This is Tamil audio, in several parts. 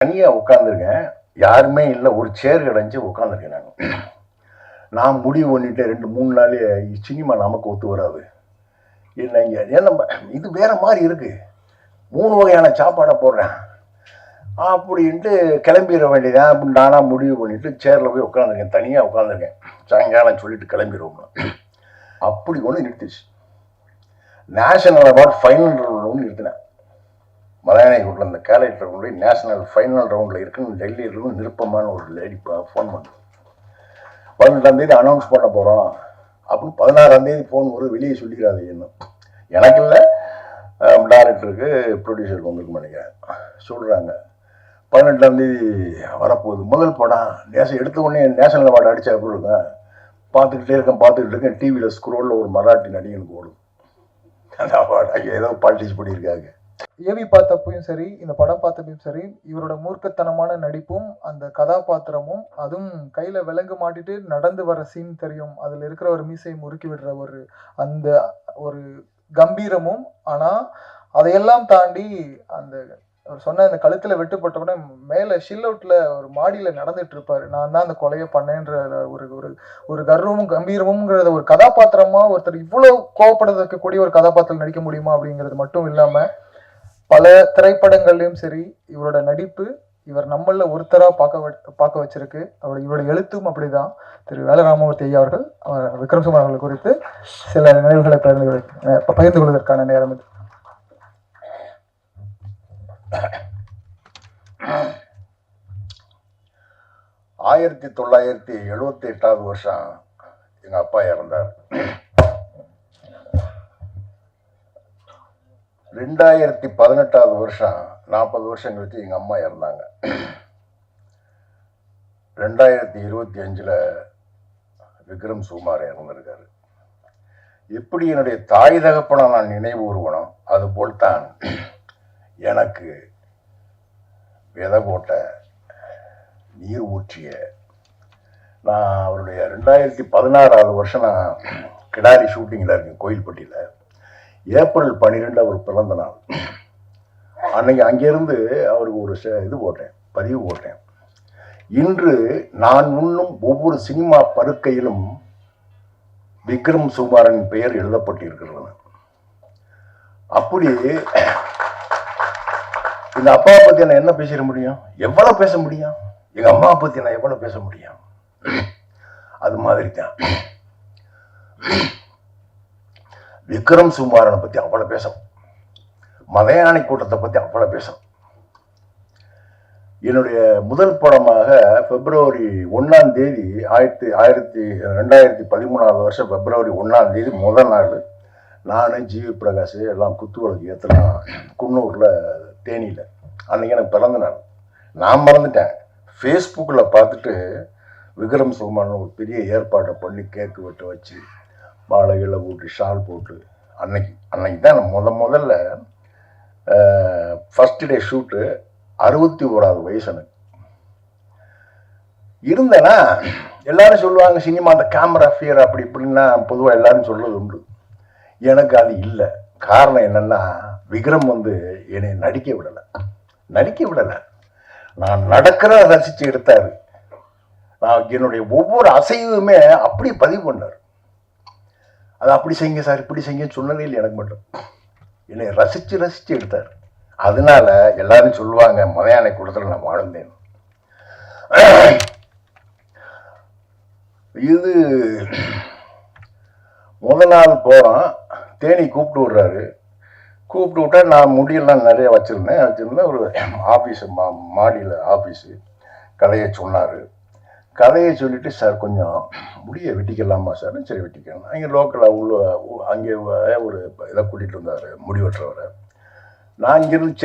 தனியாக உட்காந்துருக்கேன், யாருமே இல்லை, ஒரு சேர் கிடஞ்சி உட்காந்துருக்கேன். நான் முடிவு பண்ணிட்டேன் 2-3 நாளே சினிமா நமக்கு ஒத்து வராது, இல்லைங்க ஏன்னா இது வேற மாதிரி இருக்கு, 3 வகையான சாப்பாடை போடுறேன் அப்படின்ட்டு கிளம்பிட வேண்டியதான் அப்படின்னு நானாக முடிவு பண்ணிட்டு சேரில் போய் உட்காந்துருக்கேன், தனியாக உட்காந்துருக்கேன். சாயங்காலம் சொல்லிட்டு கிளம்பிடுவோம். அப்படி ஒன்று நிறுத்திச்சு. நேஷனல் அவார்ட் ஃபைனல் ரவுண்ட் ஒன்று நிறுத்தினேன். மலையாளி கூட்டில் இந்த கேலக்டர் நேஷனல் ஃபைனல் ரவுண்டில் இருக்குன்னு டெல்லியிலிருந்து நிருப்பமான ஒரு லேடி ஃபோன் பண்ணு, 18ஆம் தேதி அனௌன்ஸ் பண்ண போகிறோம் அப்படின்னு 16ஆம் தேதி ஃபோன் வரும், வெளியே சொல்லிக்கிறாது. இன்னும் எனக்கு இல்லை, டைரக்டருக்கு ப்ரொடியூசருக்கு வந்துருக்குன்னு நினைக்கிறேன். சொல்கிறாங்க 18ஆம் தேதி வரப்போகுது, முதல் படம் எடுத்த உடனே நேஷனல் அவார்டு அடித்தா எப்படி இருக்கேன், பார்த்துக்கிட்டே இருக்கேன். டிவியில் ஸ்க்ரோலில் ஒரு மராட்டி நடிகனுக்கு ஓடும் அந்த அவார்டு, ஏதோ பார்ட்டிசிபேட் பண்ணியிருக்காங்க. ஏவி பார்த்தப்பையும் சரி, இந்த படம் பார்த்தப்பையும் சரி, இவரோட மூர்க்கத்தனமான நடிப்பும் அந்த கதாபாத்திரமும், அதுவும் கையில விலங்கு மாட்டிட்டு நடந்து வர சீன் தெரியும், அதுல இருக்கிற ஒரு மீசை முறுக்கி விடுற அந்த ஒரு கம்பீரமும், ஆனா அதையெல்லாம் தாண்டி அந்த அவர் சொன்ன அந்த கழுத்துல வெட்டுப்பட்ட உடனே மேல ஷில் அவுட்ல ஒரு மாடியில நடந்துட்டு இருப்பாரு, நான் தான் அந்த கொலையை பண்ணேன்ற ஒரு ஒரு ஒரு கர்வமும் கம்பீரமும்ங்கிறத ஒரு கதாபாத்திரமா ஒருத்தர் இவ்வளவு கோவப்படுறதுக்கூடிய ஒரு கதாபாத்திரம் நடிக்க முடியுமா அப்படிங்கிறது மட்டும் இல்லாம பல திரைப்படங்கள்லயும் சரி இவரோட நடிப்பு இவர் நம்மள ஒருத்தரா பார்க்க வச்சிருக்கு. இவரோட எழுத்தும் அப்படிதான். திரு வேலராமமூர்த்தி ஐயா அவர்கள் விக்ரம் சுமன் அவர்கள் குறித்து சில நினைவுகளை பகிர்ந்து கொள்வதற்கான நேரம் இது. ஆயிரத்தி 1978 வருஷம் எங்க அப்பா இறந்தார். 2018 வருஷம் 40 வருஷம் கழிச்சு எங்க அம்மா இறந்தாங்க. 2025 விக்ரம் சுகுமார் இறந்திருக்காரு. எப்படி என்னுடைய தாய் தகப்பனை நான் நினைவு கூறுவனும், அதுபோல்தான் எனக்கு விதை போட்ட நீர் ஊற்றிய, நான் அவருடைய 2016 வருஷம் நான் கிடாரி ஷூட்டிங்கில் இருக்கேன் கோயில்பட்டியில். ஏப்ரல் 12 அவர் பிறந்த நாள் அன்னைக்கு அங்கிருந்து அவருக்கு ஒரு இது போட்டேன், பதிவு போட்டேன். இன்று நான் உண்ணும் ஒவ்வொரு சினிமா படுக்கையிலும் விக்ரம் சுகுமாரன் பெயர் எழுதப்பட்டிருக்கிறது. அப்படி இந்த அப்பாவை பத்தி நான் என்ன பேசிட முடியும், எவ்வளவு பேச முடியும், எங்க அம்மாவை பத்தி நான் எவ்வளவு பேச முடியும். அது மாதிரி தான் விக்ரம் சுகுமாரனை பத்தி அவ்வளவு பேசும், மலையாளி கூட்டத்தை பத்தி அவ்வளவு பேசும். என்னுடைய முதல் படமாக பிப்ரவரி 1ஆம் தேதி 2013 வருஷம் பிப்ரவரி 1ஆம் தேதி முதல் நாள் நான் ஜிவி பிரகாஷ் எல்லாம் குத்துவிளக்கு ஏற்றலாம் குன்னூர்ல தேனியில். அன்னைக்கு எனக்கு பிறந்த நாள். நான் மறந்துட்டேன். ஃபேஸ்புக்கில் பார்த்துட்டு விக்ரம் சுகுமாரன் ஒரு பெரிய ஏற்பாட்டை பண்ணி கேக்கு வெட்ட வச்சு மாலைகளை போட்டு ஷால் போட்டு அன்னைக்கு தான் முதல்ல ஃபர்ஸ்ட் டே ஷூட்டு. 61வது வயசு எனக்கு இருந்தேன்னா எல்லாரும் சொல்லுவாங்க சினிமா அந்த கேமரா ஃபியர் அப்படி இப்படின்னா பொதுவாக எல்லாரும் சொல்றது உண்டு. எனக்கு அது இல்லை. காரணம் என்னன்னா விக்ரம் என்னை நடிக்க விடலை. நான் நடக்கிற ரசிச்சு எடுத்தாரு. நான் என்னுடைய ஒவ்வொரு அசைவுமே அப்படி பதிவு பண்ணார். அது அப்படி செய்யுங்க சார், இப்படி செய்யுங்க சொன்னதே இல்லை எனக்கு மட்டும். என்னை ரசிச்சு எடுத்தார். அதனால எல்லாரும் சொல்லுவாங்க மலையாள கூட்டத்தில் நான் வாழ்ந்தேன். இது முதல் நாள் போறோம், தேனி கூப்பிட்டு விட்டா நான் முடியெல்லாம் நிறைய வச்சிருந்தேன். ஒரு ஆஃபீஸு மாடியில் ஆஃபீஸு கதையை சொன்னார். கதையை சொல்லிட்டு சார் கொஞ்சம் முடிய வெட்டிக்கலாமா சார்? சரி வெட்டிக்கலாம். அங்கே லோக்கலாக அங்கே ஒரு இதை கூட்டிகிட்டு வந்தார் முடி வெட்டுறவரை. நான் இங்கேருந்து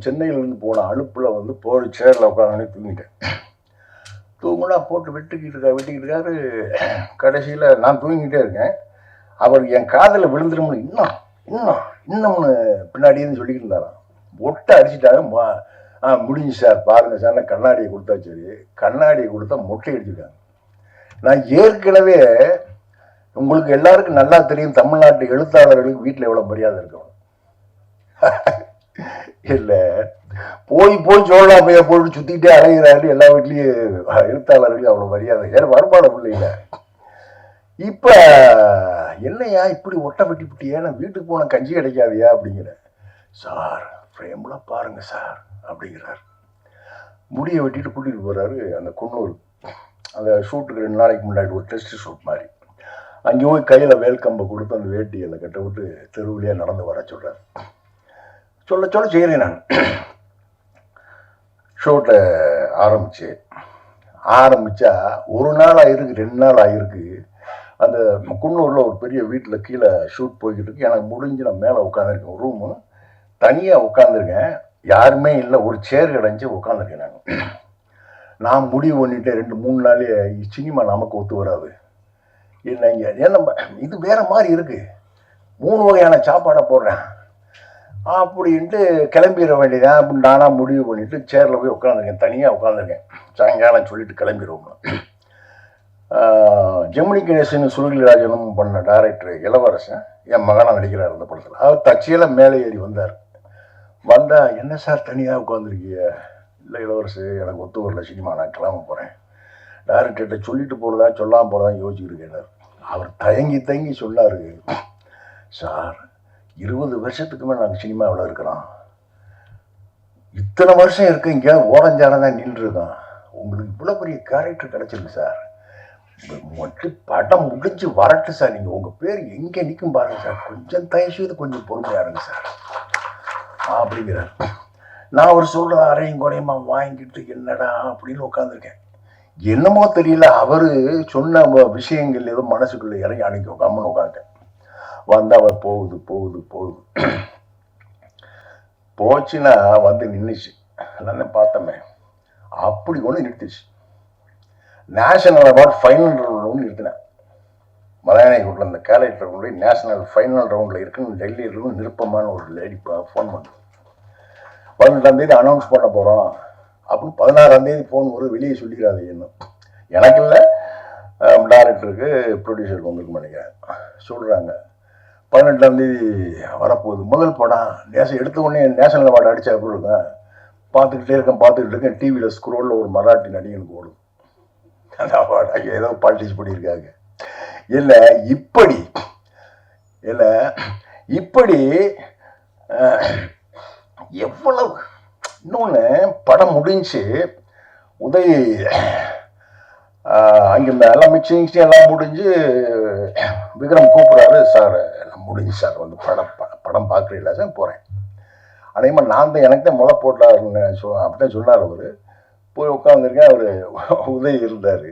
சென்னையிலேருந்து போன அலுப்பில் போய் சேரில் உட்காந்து தூங்கினா போட்டு வெட்டிக்கிட்டு இருக்காரு. கடைசியில் நான் தூங்கிக்கிட்டே இருக்கேன். அவர் என் காதில் விழுந்துரும்னு இன்னும்னு பின்னாடின்னு சொல்லிக்கிட்டு இருந்தாராம். ஒட்டை அடிச்சுட்டாங்க. முடிஞ்சு சார் பாருங்க சார், கண்ணாடியை கொடுத்தா சரி, கண்ணாடியை கொடுத்தா மொட்டை அடிச்சிருக்காங்க. நான் ஏற்கனவே உங்களுக்கு எல்லாருக்கும் நல்லா தெரியும் தமிழ்நாட்டு எழுத்தாளர்களுக்கு வீட்டில் எவ்வளோ மரியாதை இருக்கும். இல்லை போய் போய் சோழா பைய போட்டு சுத்திக்கிட்டே அலைகிறாரு. எல்லா வீட்லயும் எழுத்தாளர்களுக்கு அவ்வளவு மரியாதை. ஏன்னா வருமானம் இல்லைங்க. இப்ப என்னையா இப்படி ஒட்ட வெட்டி ஏன்னா வீட்டுக்கு போன கஞ்சி கிடைக்காதியா அப்படிங்கிற. சார் ஃப்ரேம்ல பாருங்க சார் அப்படிங்கிறார். முடியை வெட்டிட்டு கூட்டிட்டு போறாரு அந்த குன்னூர். அந்த ஷூட்டுக்கு 2 நாளைக்கு முன்னாடி ஒரு டெஸ்ட் ஷூட் மாதிரி. அங்கே போய் கையில் வேல்கம்பை கொடுத்து அந்த வேட்டியில் கட்ட விட்டு தெருவிலேயே நடந்து வர சொல்கிறார். சொல்ல சொல்ல செய்கிறேன் நான். ஷூட்டை ஆரம்பித்தா 1 நாள் ஆகிருக்கு, 2 நாள் ஆகிருக்கு. அந்த குன்னூரில் ஒரு பெரிய வீட்டில் கீழே ஷூட் போய்கிட்டு இருக்கு. எனக்கு முடிஞ்சு நான் மேலே உட்காந்துருக்கேன். ரூமு தனியாக உட்காந்துருக்கேன். யாருமே இல்லை. ஒரு சேர் கிடஞ்சி உட்காந்துருக்கேன். நான் முடிவு பண்ணிட்டேன் 2-3 நாளே சினிமா நமக்கு ஒத்து வராது. இல்லைங்க ஏன்னா இது வேற மாதிரி இருக்கு. 3 வகையான சாப்பாடை போடுறேன் அப்படின்ட்டு கிளம்பிட வேண்டியதான் அப்படின்னு நானாக முடிவு பண்ணிட்டு சேரில் போய் உட்காந்துருக்கேன். தனியாக உட்காந்துருக்கேன். சாயங்காலம் சொல்லிட்டு கிளம்பிடுவோம். ஜெமினி கணேசன் சுருளிராஜனும் பண்ண டைரக்டர் இளவரசன் என் மகனாக நடிக்கிறார் அந்த படத்தில். அவர் தச்சியெல்லாம் மேலே ஏறி வந்தார். வந்தால் என்ன சார் தனியாக உட்காந்துருக்கீங்க? இல்லை இளவரசு எனக்கு ஒத்து வரல சினிமா, நான் கிளம்ப போகிறேன். டைரக்டர்கிட்ட சொல்லிட்டு போகிறதா சொல்லாமல் போகிறதா யோசிச்சுருக்கேன். அவர் தயங்கி சொன்னார், சார் 20 வருஷத்துக்குமே நாங்கள் சினிமாவில் இருக்கிறோம். இத்தனை வருஷம் இருக்கு, இங்கே ஓடஞ்சாரம் தான் நின்றுருக்கோம். உங்களுக்கு இவ்வளோ பெரிய கேரக்டர் கிடச்சிருக்கு சார். மட்டும் படம் முடிஞ்சு வரட்டு சார். நீங்கள் உங்கள் பேர் எங்கே நிற்கும் பாருங்க சார். கொஞ்சம் தயவு செய்து கொஞ்சம் பொறுமையாக இருங்க சார் அப்படிங்கிறார். நான் அவர் சொல்கிற அரையும் குறையுமா வாங்கிட்டு என்னடா அப்படின்னு உட்காந்துருக்கேன். என்னமோ தெரியல, அவர் சொன்ன விஷயங்கள் ஏதோ மனசுக்குள்ளே இறங்கி அன்னைக்கு உட்காமன்னு உட்காந்துட்டேன். வந்து அவர் போகுது போச்சுன்னா வந்து நின்றுச்சு. நான் பார்த்தோமே அப்படி ஒன்று நிறுத்திச்சு. நேஷனல் அவார்டு ஃபைனல் ரவுண்ட் நிறுத்தினேன். மலையாளி கூட்டில் அந்த கேரக்டர் கொண்டு போய் நேஷனல் ஃபைனல் ரவுண்டில் இருக்குன்னு டெல்லியிலிருந்து நிருப்பமான ஒரு லேடி ஃபோன் பண்ணு. 12ஆம் தேதி அனௌன்ஸ் பண்ண போகிறோம் அப்படின்னு 16ஆம் தேதி ஃபோன் வரும். வெளியே சொல்லிக்கிறாங்க. இன்னும் எனக்கு இல்லை, டைரக்டருக்கு ப்ரொடியூசருக்கு உங்களுக்கு நினைக்கிறேன். சொல்கிறாங்க 18ஆம் தேதி வரப்போகுது. முதல் படம் எடுத்த உடனே நேஷனல் அவார்டு அடித்தா எப்படி இருக்கேன். பார்த்துக்கிட்டே இருக்கேன். டிவியில் ஸ்க்ரோலில் ஒரு மராட்டி நடிகனுக்கு ஓடும் அந்த அவார்டு. ஏதோ பாலிட்டிக்ஸ் பண்ணியிருக்காங்க. இல்லை இப்படி எவ்வளவு. இன்னொன்று படம் முடிஞ்சு உதய் அங்கே எல்லாம் மிக்சிங் எல்லாம் முடிஞ்சு விக்ரம் கூப்பிட்றாரு, சார் எல்லாம் முடிஞ்சு சார் வந்து படம் பார்க்குறீங்களா சார்? போகிறேன். அதேமாதிரி நான் தான் எனக்கு தான் போட்டாருன்னு அப்படிதான் சொன்னார் அவர். போய் உட்காந்துருக்கேன். அவர் உதய் இருந்தார்.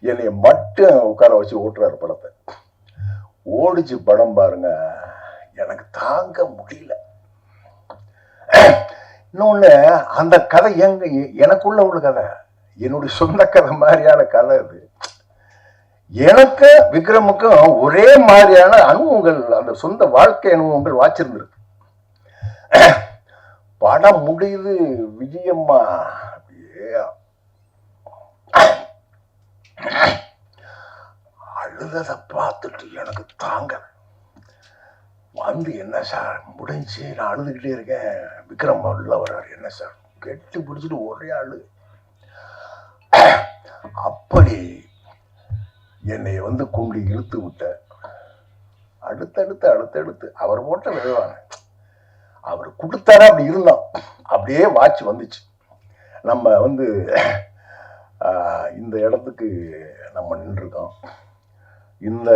என்னை மட்டும் உட்கார வச்சு ஓட்டுறாரு படத்தை. ஓடிச்சு படம் பாருங்க, எனக்கு தாங்க முடியல. இன்னொன்று அந்த கதை எனக்குள்ள உள்ள கதை, என்னுடைய சொந்த கதை மாதிரியான கதை அது. எனக்கு விக்ரமுக்கும் ஒரே மாதிரியான அனுபவங்கள், அந்த சொந்த வாழ்க்கை அனுபவங்கள் வாச்சிருந்திருக்கு. படம் முடியுது, விஜயம்மா அப்படியே அழுததை பார்த்துட்டு எனக்கு தாங்க வந்து, என்ன சார் முடிஞ்சு நான் அழுதுகிட்டே இருக்கேன். விக்ரம் உள்ள வர்றாரு. என்ன சார் கெட்டி பிடிச்சிட்டு ஒரே ஆளு. அப்படி என்னை வந்து கொண்டு இழுத்து விட்ட. அடுத்தடுத்து அவர் போட்ட விழுவாங்க. அவர் கொடுத்தாரா அப்படி இருந்தோம். அப்படியே வாட்ச் வந்துச்சு. நம்ம வந்து இந்த இடத்துக்கு நம்ம நின்றுருக்கோம். இந்த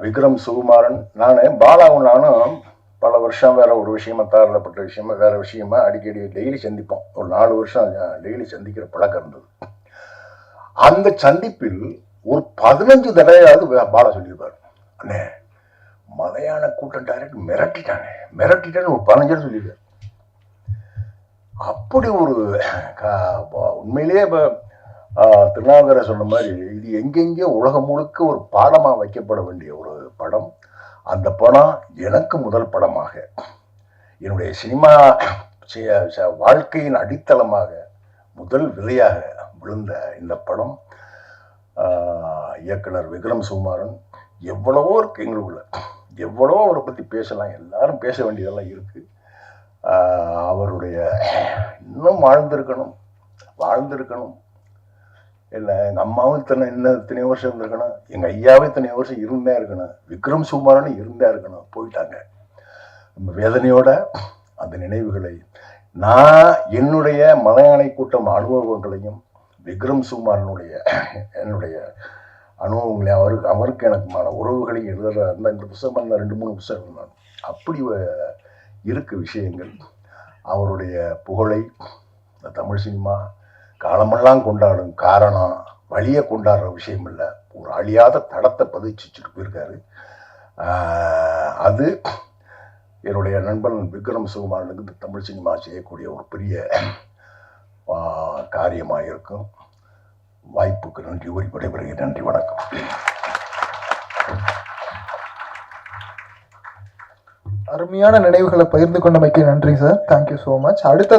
விக்ரம் சுகுமாரன் பாலாவும் நானும் பல வருஷம் வேற ஒரு விஷயமா, தாரப்பட்ட விஷயமா, வேற விஷயமா அடிக்கடி டெய்லி சந்திப்போம். ஒரு 4 வருஷம் டெய்லி சந்திக்கிற பழக்கம் இருந்தது. அந்த சந்திப்பில் ஒரு 15 தடவையாவது பாலா சொல்லியிருப்பாரு, அண்ணே மலையாள கூட்டம் டைரக்ட் மிரட்டிட்டான்னு ஒரு 15 சொல்லியிருக்காரு. அப்படி ஒரு உண்மையிலேயே திருநாவுக்கரசர் சொன்ன மாதிரி இது எங்கெங்கே உலகம் முழுக்க ஒரு பாடமாக வைக்கப்பட வேண்டிய ஒரு படம். அந்த படம் எனக்கு முதல் படமாக, என்னுடைய சினிமா வாழ்க்கையின் அடித்தளமாக, முதல் விதையாக விழுந்த இந்த படம் இயக்குனர் விக்ரம் சுகுமாரன். எவ்வளவோ இருக்கு எங்களுக்குள்ள, எவ்வளவோ அவரை பற்றி பேசலாம், எல்லாரும் பேச வேண்டியதெல்லாம் இருக்கு. அவருடைய இன்னும் வாழ்ந்திருக்கணும். இல்லை, எங்கள் அம்மாவும் இத்தனை வருஷம் இருந்திருக்கணும், எங்கள் ஐயாவும் இத்தனை வருஷம் இருந்தே இருக்கணும், விக்ரம் சுகுமாரனும் இருந்தே இருக்கணும். போயிட்டாங்க. நம்ம வேதனையோட அந்த நினைவுகளை நான் என்னுடைய மலையாளை கூட்டம் அனுபவங்களையும் விக்ரம் சுகுமாரனுடைய என்னுடைய அனுபவங்களையும் அவருக்கு எனக்குமான உறவுகளையும் எழுதுகிற இந்த புத்தகம் அந்த 2-3 புத்தகம் நான் அப்படி இருக்கு விஷயங்கள். அவருடைய புகழை இந்த தமிழ் சினிமா காலமெல்லாம் கொண்டாடும். காரணம் வழியை கொண்டாடுற விஷயம் இல்லை, ஒரு அழியாத தடத்தை பதிச்சுட்டு போயிருக்காரு. அது என்னுடைய நண்பன் விக்ரம் சுகுமாரனுக்கு இந்த தமிழ் சினிமா செய்யக்கூடிய ஒரு பெரிய காரியமாக இருக்கும். வாய்ப்புக்கு நன்றி கூறி விடைபெறுகிறேன். நன்றி, வணக்கம். அருமையான நினைவுகளை பகிர்ந்து கொண்டமைக்கு நன்றி சார். Thank you so much. அடுத்ததாக